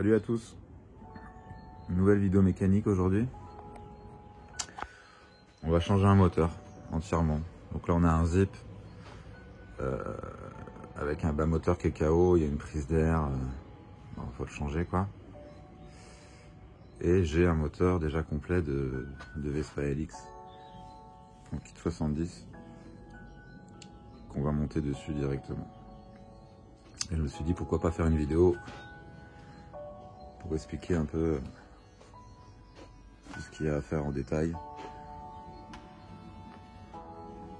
Salut à tous, une nouvelle vidéo mécanique aujourd'hui. On va changer un moteur entièrement. Donc là on a un zip avec un bas moteur qui est KO, il y a une prise d'air, faut le changer quoi. Et j'ai un moteur déjà complet de Vespa LX, en kit 70, qu'on va monter dessus directement. Et je me suis dit pourquoi pas faire une vidéo pour expliquer un peu tout ce qu'il y a à faire en détail.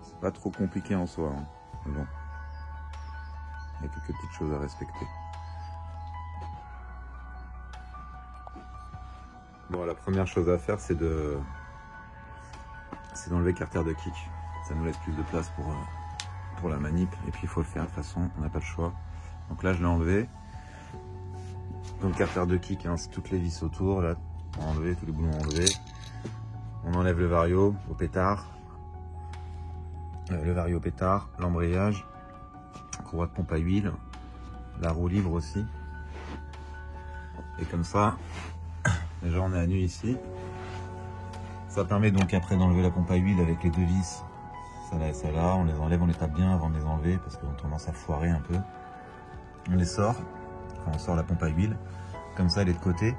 C'est pas trop compliqué en soi, hein. Mais bon, il y a quelques petites choses à respecter. Bon, la première chose à faire, c'est d'enlever le carter de kick. Ça nous laisse plus de place pour la manip. Et puis il faut le faire de toute façon, on n'a pas le choix. Donc là, je l'ai enlevé. Donc le carter de kick, hein, c'est toutes les vis autour. Là, on a enlevé tous les boulons enlevés. On enlève le vario au pétard. L'embrayage, courroie de pompe à huile, la roue libre aussi. Et comme ça, déjà on est à nu ici. Ça permet donc après d'enlever la pompe à huile avec les deux vis. Ça là, ça là, on les enlève, on les tape bien avant de les enlever parce qu'on a tendance à foirer un peu. On les sort, enfin, on sort la pompe à huile. Comme ça elle est de côté.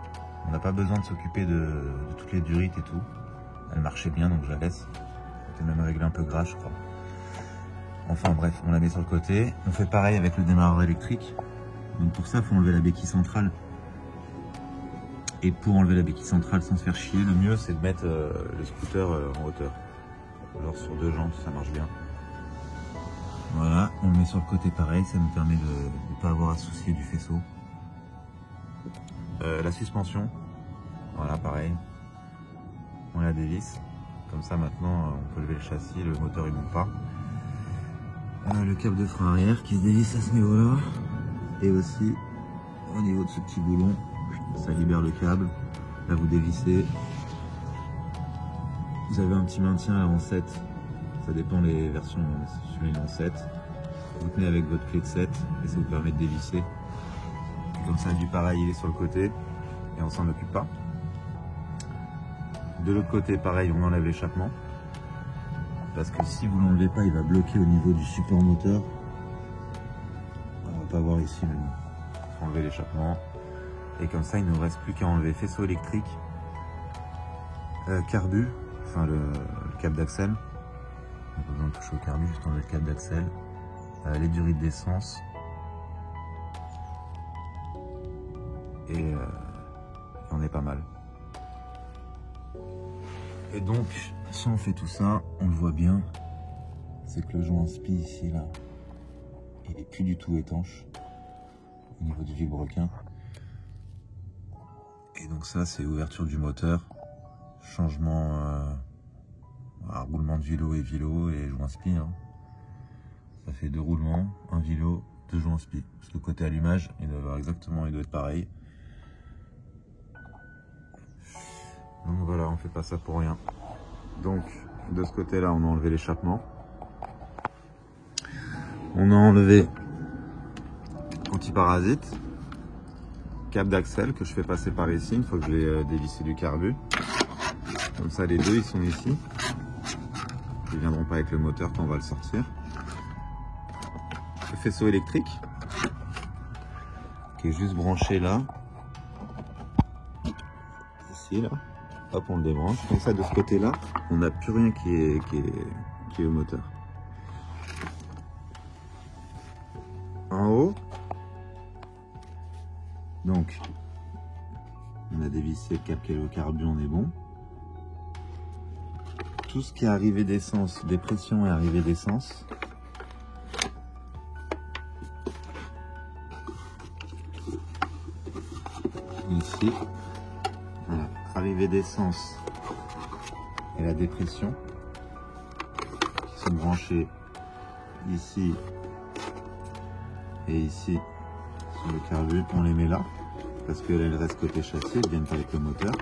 On n'a pas besoin de s'occuper de toutes les durites et tout. Elle marchait bien donc je la laisse. C'était même réglé un peu gras je crois. Enfin bref, on la met sur le côté. On fait pareil avec le démarreur électrique. Donc pour ça, il faut enlever la béquille centrale. Et pour enlever la béquille centrale sans se faire chier, le mieux c'est de mettre le scooter en hauteur. Genre sur deux jambes, ça marche bien. Voilà, on le met sur le côté pareil, ça nous permet de ne pas avoir à se soucier du faisceau. La suspension, voilà pareil. On la dévisse. Comme ça maintenant, on peut lever le châssis, le moteur il monte pas. Le câble de frein arrière qui se dévisse à ce niveau-là. Et aussi au niveau de ce petit boulon, ça libère le câble. Là vous dévissez. Vous avez un petit maintien en 7. Ça dépend les versions, celui-là il est en 7. Vous tenez avec votre clé de 7 et ça vous permet de dévisser. Et comme ça du pareil il est sur le côté et on s'en occupe pas. De l'autre côté pareil on enlève l'échappement. Parce que si vous l'enlevez pas, il va bloquer au niveau du support moteur. On va pas voir ici, mais il faut enlever l'échappement. Et comme ça, il ne nous reste plus qu'à enlever faisceau électrique, carbu, enfin le câble d'axel. On n'a pas besoin de toucher au carbu, juste enlever le câble d'axel. Les durites d'essence. Et on est pas mal. Et donc, si on fait tout ça, on le voit bien, c'est que le joint spi ici, là, il est plus du tout étanche au niveau du vilebrequin. Et donc ça, c'est ouverture du moteur, changement, roulement de vélo et joint spi. Hein. Ça fait 2 roulements, un vélo, 2 joints spi. Parce que côté allumage, il doit être pareil. Donc voilà, on fait pas ça pour rien. Donc de ce côté là on a enlevé l'échappement. On a enlevé anti-parasite, câble d'axel que je fais passer par ici une fois que j'ai dévissé du carbu. Comme ça les deux ils sont ici. Ils ne viendront pas avec le moteur quand on va le sortir. Le faisceau électrique qui est juste branché là. Ici là. Hop, on le débranche. Comme ça, de ce côté-là, on n'a plus rien qui est au moteur. En haut, donc, on a dévissé le câble qui est au carbu, on est bon. Tout ce qui est arrivé d'essence, des pressions et arrivée d'essence. Ici. Voilà. Arrivée d'essence et la dépression qui sont branchés ici et ici sur le carbu. On les met là parce que là elles restent côté châssis, elles viennent pas avec le moteur.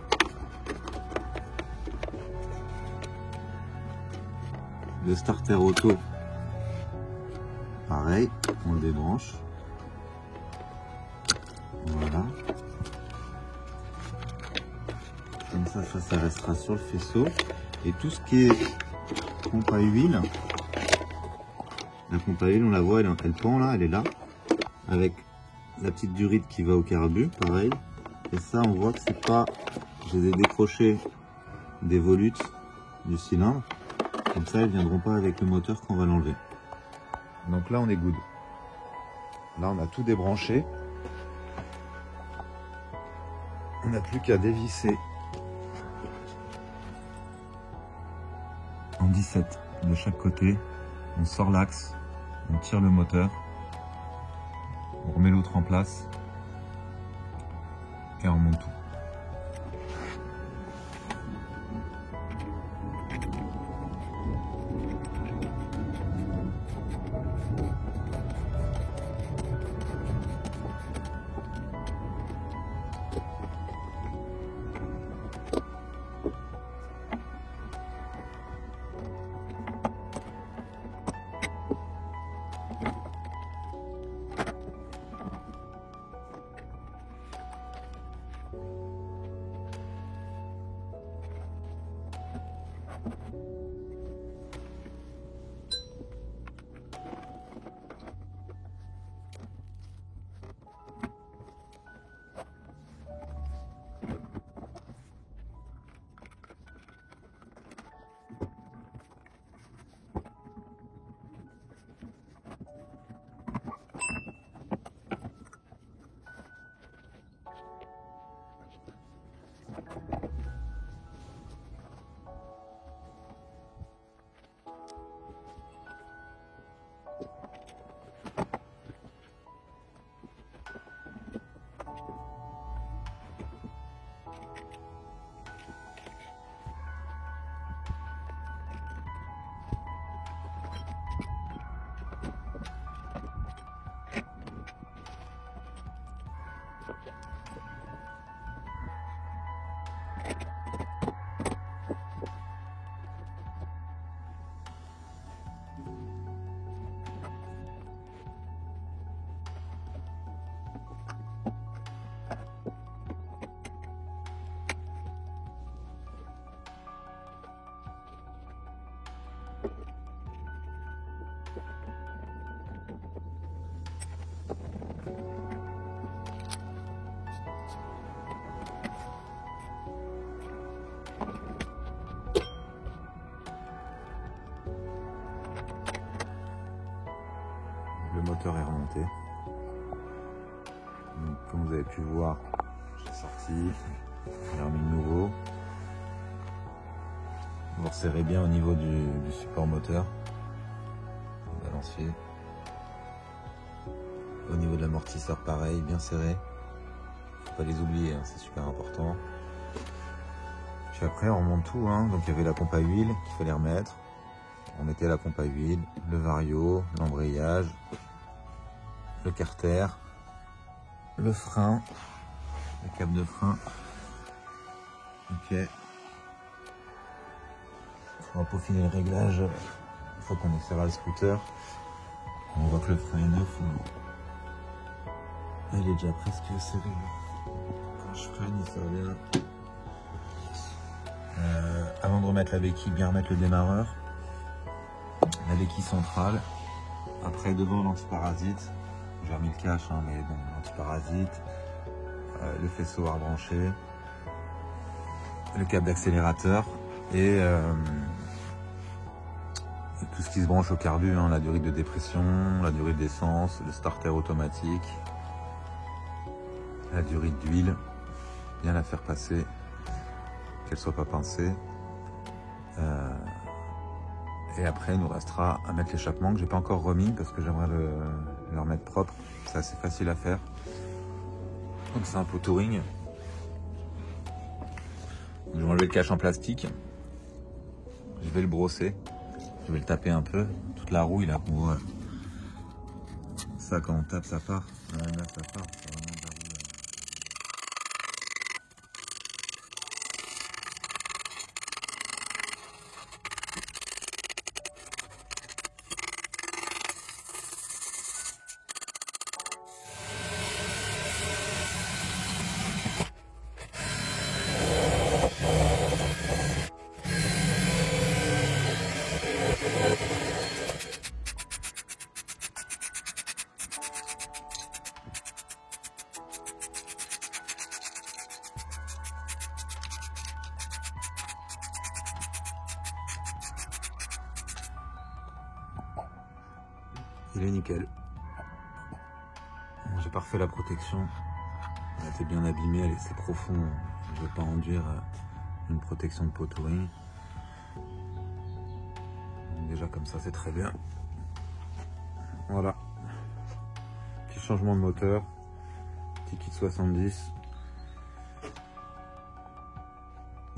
Le starter auto, pareil, on le débranche. Voilà. ça restera sur le faisceau. Et tout ce qui est pompe à huile, la pompe à huile, on la voit, elle pend là, elle est là, avec la petite durite qui va au carbu, pareil. Et ça, on voit que c'est pas, je les ai décrochés des volutes du cylindre, comme ça, elles viendront pas avec le moteur quand on va l'enlever. Donc là, on est good. Là, on a tout débranché. On n'a plus qu'à dévisser en 17 de chaque côté. On sort l'axe, on tire le moteur, on remet l'autre en place et on remonte tout. Le moteur est remonté. Donc, comme vous avez pu voir, j'ai sorti, j'ai remis le nouveau. Vous resserrez bien au niveau du support moteur, le balancier. Au niveau de l'amortisseur, pareil, bien serré. Faut pas les oublier, hein, c'est super important. Puis après, on remonte tout. Hein. Donc il y avait la pompe à huile qu'il fallait remettre. On mettait la pompe à huile, le vario, l'embrayage, le carter, le frein, la cape de frein. Ok. Il faudra peaufiner le réglage une fois qu'on essaiera le scooter. On voit que le frein est neuf. Il est déjà presque serré. Quand je freine, il sort bien. Avant de remettre la béquille, bien remettre le démarreur. La béquille centrale. Après, devant l'antiparasite. J'ai remis le cache, hein, mais bon, l'antiparasite. Le faisceau à rebrancher. Le câble d'accélérateur. Et tout ce qui se branche au carbu, hein, la durite de dépression, la durite d'essence, le starter automatique, la durite d'huile, bien la faire passer, qu'elle soit pas pincée. Et après, il nous restera à mettre l'échappement que j'ai pas encore remis parce que j'aimerais le remettre propre. C'est assez facile à faire. Donc c'est un pot touring. Je vais enlever le cache en plastique. Je vais le brosser. Je vais le taper un peu. Toute la rouille là. Ouais. Ça, quand on tape, ça part. Ouais, là, ça part. C'est vraiment de la rouille. il est nickel. Bon, j'ai pas refait la protection. Elle était bien abîmée, elle est profond. Je ne vais pas enduire une protection de pot touring. Déjà comme ça c'est très bien. Voilà. Petit changement de moteur. Petit kit 70.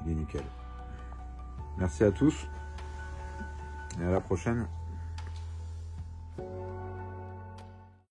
Il est nickel. Merci à tous et à la prochaine.